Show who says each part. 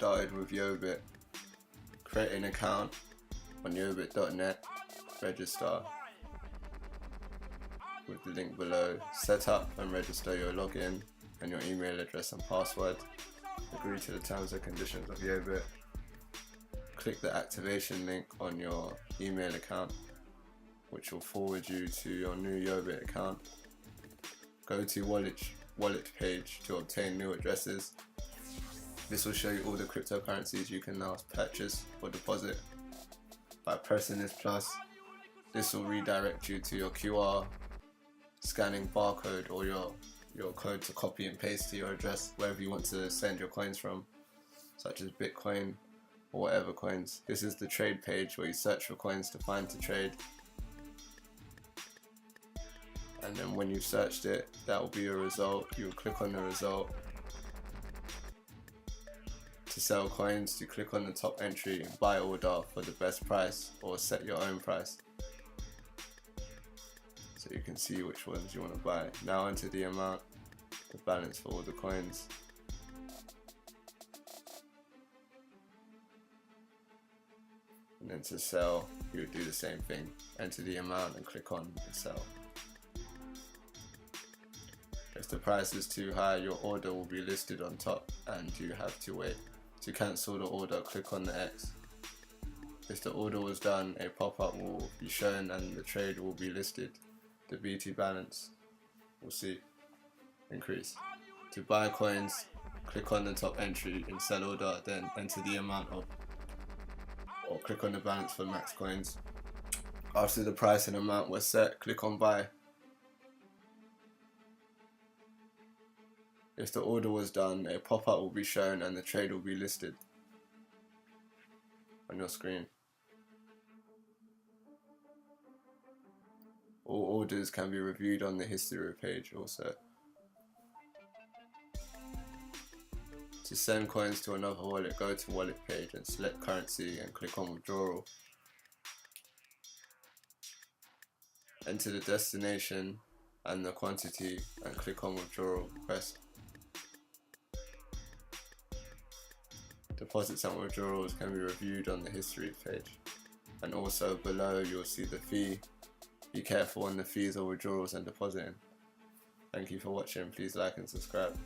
Speaker 1: started with Yobit, create an account on yobit.net, register with the link below, set up and register your login and your email address and password, agree to the terms and conditions of Yobit, click the activation link on your email account which will forward you to your new Yobit account, go to wallet page to obtain new addresses. This will show you all the cryptocurrencies you can now purchase or deposit. By pressing this plus, this will redirect you to your QR scanning barcode or your code to copy and paste to your address wherever you want to send your coins from, such as Bitcoin or whatever coins. This is the trade page where you search for coins to find to trade, and then when you've searched it, that will be your result. You'll click on the result. To sell coins, you click on the top entry, buy order for the best price, or set your own price, so you can see which ones you want to buy. Now enter the amount, the balance for all the coins. And then to sell, you would do the same thing. Enter the amount and click on sell. If the price is too high, your order will be listed on top and you have to wait. To cancel the order, click on the X. If the order was done, a pop-up will be shown and the trade will be listed. The BT balance will increase. To buy coins, click on the top entry in sell order, then enter the amount of, or click on the balance for max coins. After the price and amount were set, click on buy. If the order was done, a pop-up will be shown and the trade will be listed on your screen. All orders can be reviewed on the history page also. To send coins to another wallet, go to wallet page and select currency and click on withdrawal. Enter the destination and the quantity and click on withdrawal request. Deposits and withdrawals can be reviewed on the history page, and also below you'll see the fee. Be careful on the fees or withdrawals and depositing. Thank you for watching. Please like and subscribe.